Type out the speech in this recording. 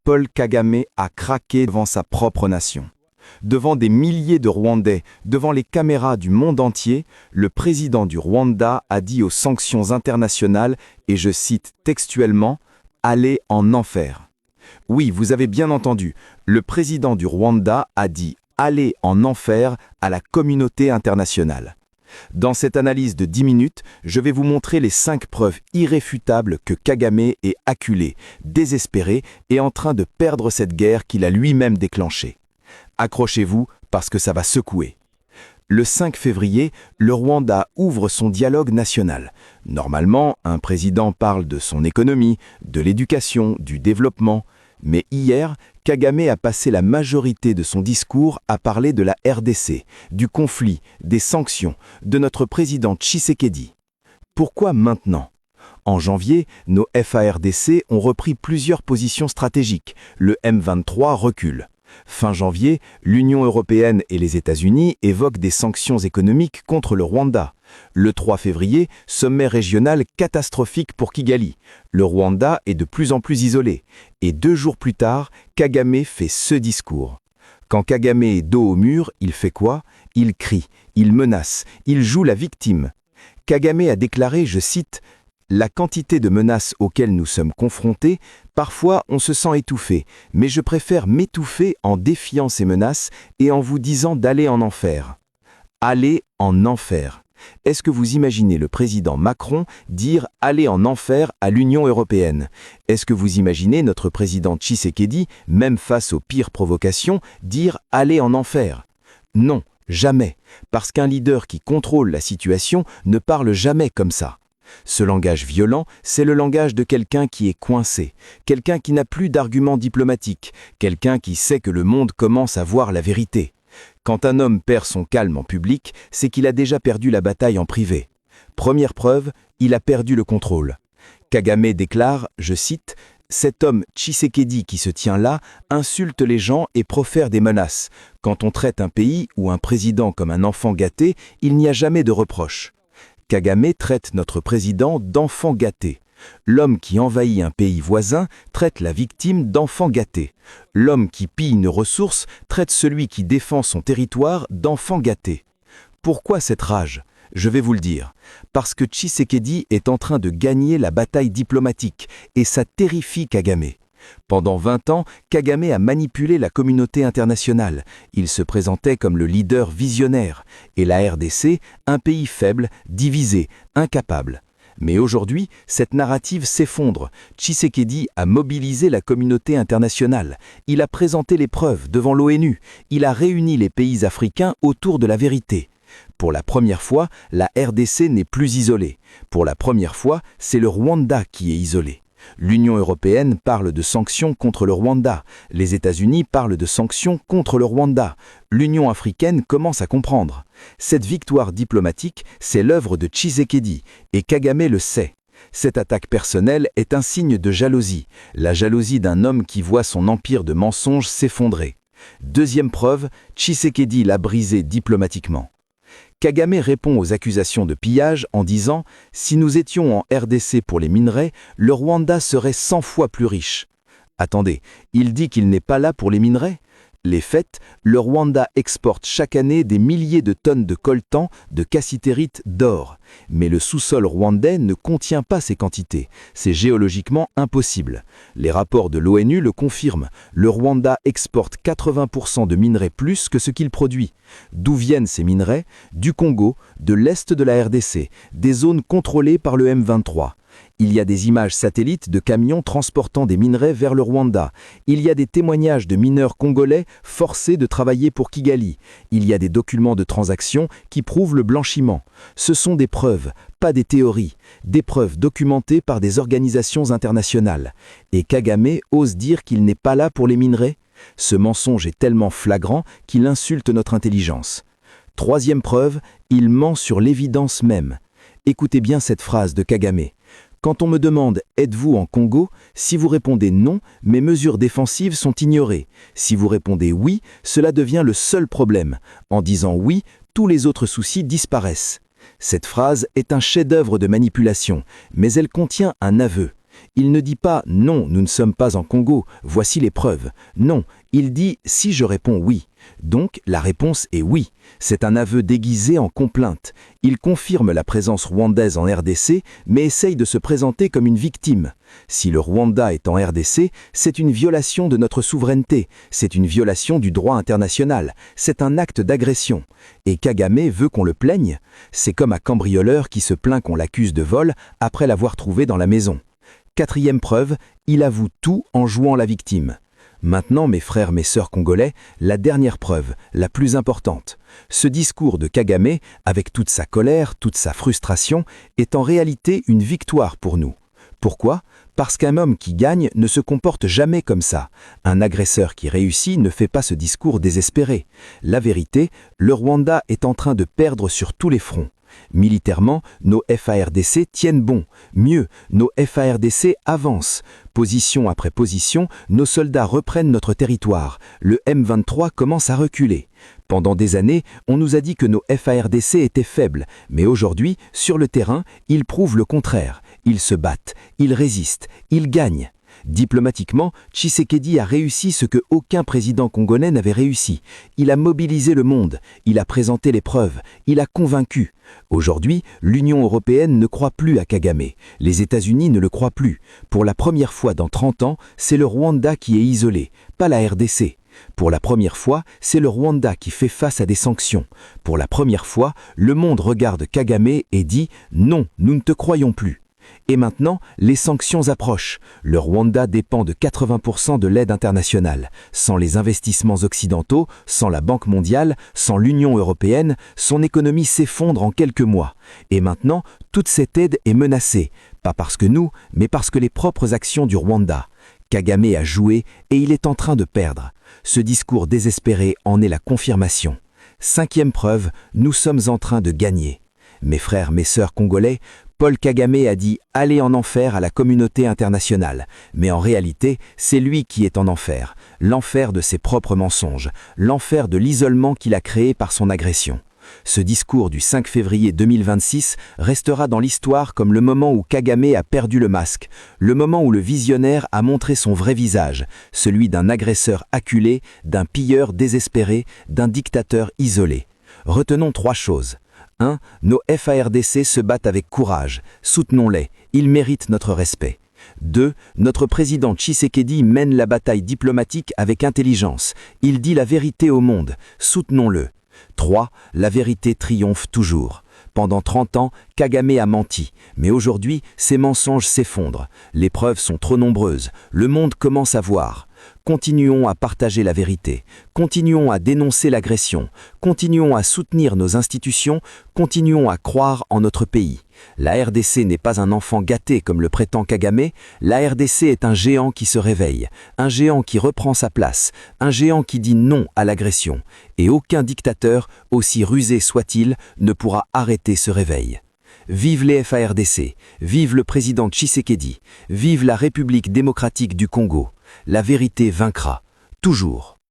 Paul Kagame a craqué devant sa propre nation. Devant des milliers de Rwandais, devant les caméras du monde entier, le président du Rwanda a dit aux sanctions internationales, et je cite textuellement, « Allez en enfer ». Oui, vous avez bien entendu, le président du Rwanda a dit « Allez en enfer » à la communauté internationale. Dans cette analyse de 10 minutes, je vais vous montrer les 5 preuves irréfutables que Kagame est acculé, désespéré et en train de perdre cette guerre qu'il a lui-même déclenchée. Accrochez-vous parce que ça va secouer. Le 5 février, le Rwanda ouvre son dialogue national. Normalement, un président parle de son économie, de l'éducation, du développement. Mais hier, Kagame a passé la majorité de son discours à parler de la RDC, du conflit, des sanctions, de notre président Tshisekedi. Pourquoi maintenant ? En janvier, nos FARDC ont repris plusieurs positions stratégiques. Le M23 recule. Fin janvier, l'Union européenne et les États-Unis évoquent des sanctions économiques contre le Rwanda. Le 3 février, sommet régional catastrophique pour Kigali. Le Rwanda est de plus en plus isolé. Et 2 jours plus tard, Kagame fait ce discours. Quand Kagame est dos au mur, il fait quoi ? Il crie, il menace, il joue la victime. Kagame a déclaré, je cite, « La quantité de menaces auxquelles nous sommes confrontés, parfois on se sent étouffé, mais je préfère m'étouffer en défiant ces menaces et en vous disant d'aller en enfer. » Aller en enfer. Est-ce que vous imaginez le président Macron dire « aller en enfer » à l'Union européenne ? Est-ce que vous imaginez notre président Tshisekedi, même face aux pires provocations, dire « aller en enfer » ? Non, jamais, parce qu'un leader qui contrôle la situation ne parle jamais comme ça. Ce langage violent, c'est le langage de quelqu'un qui est coincé, quelqu'un qui n'a plus d'arguments diplomatiques, quelqu'un qui sait que le monde commence à voir la vérité. Quand un homme perd son calme en public, c'est qu'il a déjà perdu la bataille en privé. Première preuve, il a perdu le contrôle. Kagame déclare, je cite, « Cet homme Tshisekedi qui se tient là insulte les gens et profère des menaces. Quand on traite un pays ou un président comme un enfant gâté, il n'y a jamais de reproche. » Kagame traite notre président d'enfant gâté. L'homme qui envahit un pays voisin traite la victime d'enfant gâté. L'homme qui pille nos ressources traite celui qui défend son territoire d'enfant gâté. Pourquoi cette rage ? Je vais vous le dire. Parce que Tshisekedi est en train de gagner la bataille diplomatique et ça terrifie Kagame. Pendant 20 ans, Kagame a manipulé la communauté internationale. Il se présentait comme le leader visionnaire. Et la RDC, un pays faible, divisé, incapable. Mais aujourd'hui, cette narrative s'effondre. Tshisekedi a mobilisé la communauté internationale. Il a présenté les preuves devant l'ONU. Il a réuni les pays africains autour de la vérité. Pour la première fois, la RDC n'est plus isolée. Pour la première fois, c'est le Rwanda qui est isolé. L'Union européenne parle de sanctions contre le Rwanda. Les États-Unis parlent de sanctions contre le Rwanda. L'Union africaine commence à comprendre. Cette victoire diplomatique, c'est l'œuvre de Tshisekedi, et Kagame le sait. Cette attaque personnelle est un signe de jalousie, la jalousie d'un homme qui voit son empire de mensonges s'effondrer. Deuxième preuve, Tshisekedi l'a brisé diplomatiquement. Kagame répond aux accusations de pillage en disant « Si nous étions en RDC pour les minerais, le Rwanda serait 100 fois plus riche. » Attendez, il dit qu'il n'est pas là pour les minerais ? Les faits, le Rwanda exporte chaque année des milliers de tonnes de coltan, de cassitérite, d'or. Mais le sous-sol rwandais ne contient pas ces quantités. C'est géologiquement impossible. Les rapports de l'ONU le confirment. Le Rwanda exporte 80% de minerais plus que ce qu'il produit. D'où viennent ces minerais ? Du Congo, de l'est de la RDC, des zones contrôlées par le M23. Il y a des images satellites de camions transportant des minerais vers le Rwanda. Il y a des témoignages de mineurs congolais forcés de travailler pour Kigali. Il y a des documents de transactions qui prouvent le blanchiment. Ce sont des preuves, pas des théories. Des preuves documentées par des organisations internationales. Et Kagame ose dire qu'il n'est pas là pour les minerais ? Ce mensonge est tellement flagrant qu'il insulte notre intelligence. Troisième preuve, il ment sur l'évidence même. Écoutez bien cette phrase de Kagame. Quand on me demande « Êtes-vous en Congo ?», si vous répondez non, mes mesures défensives sont ignorées. Si vous répondez oui, cela devient le seul problème. En disant oui, tous les autres soucis disparaissent. Cette phrase est un chef-d'œuvre de manipulation, mais elle contient un aveu. Il ne dit pas « Non, nous ne sommes pas en Congo, voici les preuves ». Non, il dit « Si je réponds oui ». Donc, la réponse est oui. C'est un aveu déguisé en complainte. Il confirme la présence rwandaise en RDC, mais essaye de se présenter comme une victime. Si le Rwanda est en RDC, c'est une violation de notre souveraineté, c'est une violation du droit international, c'est un acte d'agression. Et Kagame veut qu'on le plaigne? C'est comme un cambrioleur qui se plaint qu'on l'accuse de vol après l'avoir trouvé dans la maison. Quatrième preuve, il avoue tout en jouant la victime. Maintenant, mes frères, mes sœurs congolais, la dernière preuve, la plus importante. Ce discours de Kagame, avec toute sa colère, toute sa frustration, est en réalité une victoire pour nous. Pourquoi? Parce qu'un homme qui gagne ne se comporte jamais comme ça. Un agresseur qui réussit ne fait pas ce discours désespéré. La vérité, le Rwanda est en train de perdre sur tous les fronts. Militairement, nos FARDC tiennent bon. Mieux, nos FARDC avancent. Position après position, nos soldats reprennent notre territoire. Le M23 commence à reculer. Pendant des années, on nous a dit que nos FARDC étaient faibles, mais aujourd'hui, sur le terrain, ils prouvent le contraire. Ils se battent, ils résistent, ils gagnent. Diplomatiquement, Tshisekedi a réussi ce que aucun président congolais n'avait réussi. Il a mobilisé le monde, il a présenté les preuves, il a convaincu. Aujourd'hui, l'Union européenne ne croit plus à Kagame. Les États-Unis ne le croient plus. Pour la première fois dans 30 ans, c'est le Rwanda qui est isolé, pas la RDC. Pour la première fois, c'est le Rwanda qui fait face à des sanctions. Pour la première fois, le monde regarde Kagame et dit « Non, nous ne te croyons plus ». Et maintenant, les sanctions approchent. Le Rwanda dépend de 80% de l'aide internationale. Sans les investissements occidentaux, sans la Banque mondiale, sans l'Union européenne, son économie s'effondre en quelques mois. Et maintenant, toute cette aide est menacée. Pas parce que nous, mais parce que les propres actions du Rwanda. Kagame a joué et il est en train de perdre. Ce discours désespéré en est la confirmation. Cinquième preuve, nous sommes en train de gagner. Mes frères, mes sœurs congolais, Paul Kagame a dit « Allez en enfer à la communauté internationale ». Mais en réalité, c'est lui qui est en enfer. L'enfer de ses propres mensonges, l'enfer de l'isolement qu'il a créé par son agression. Ce discours du 5 février 2026 restera dans l'histoire comme le moment où Kagame a perdu le masque, le moment où le visionnaire a montré son vrai visage, celui d'un agresseur acculé, d'un pilleur désespéré, d'un dictateur isolé. Retenons 3 choses. 1. Nos FARDC se battent avec courage. Soutenons-les. Ils méritent notre respect. 2. Notre président Tshisekedi mène la bataille diplomatique avec intelligence. Il dit la vérité au monde. Soutenons-le. 3. La vérité triomphe toujours. Pendant 30 ans, Kagame a menti, mais aujourd'hui, ses mensonges s'effondrent. Les preuves sont trop nombreuses. Le monde commence à voir. Continuons à partager la vérité, continuons à dénoncer l'agression, continuons à soutenir nos institutions, continuons à croire en notre pays. La RDC n'est pas un enfant gâté comme le prétend Kagame, la RDC est un géant qui se réveille, un géant qui reprend sa place, un géant qui dit non à l'agression. Et aucun dictateur, aussi rusé soit-il, ne pourra arrêter ce réveil. Vive les FARDC, vive le président Tshisekedi, vive la République démocratique du Congo. La vérité vaincra, toujours.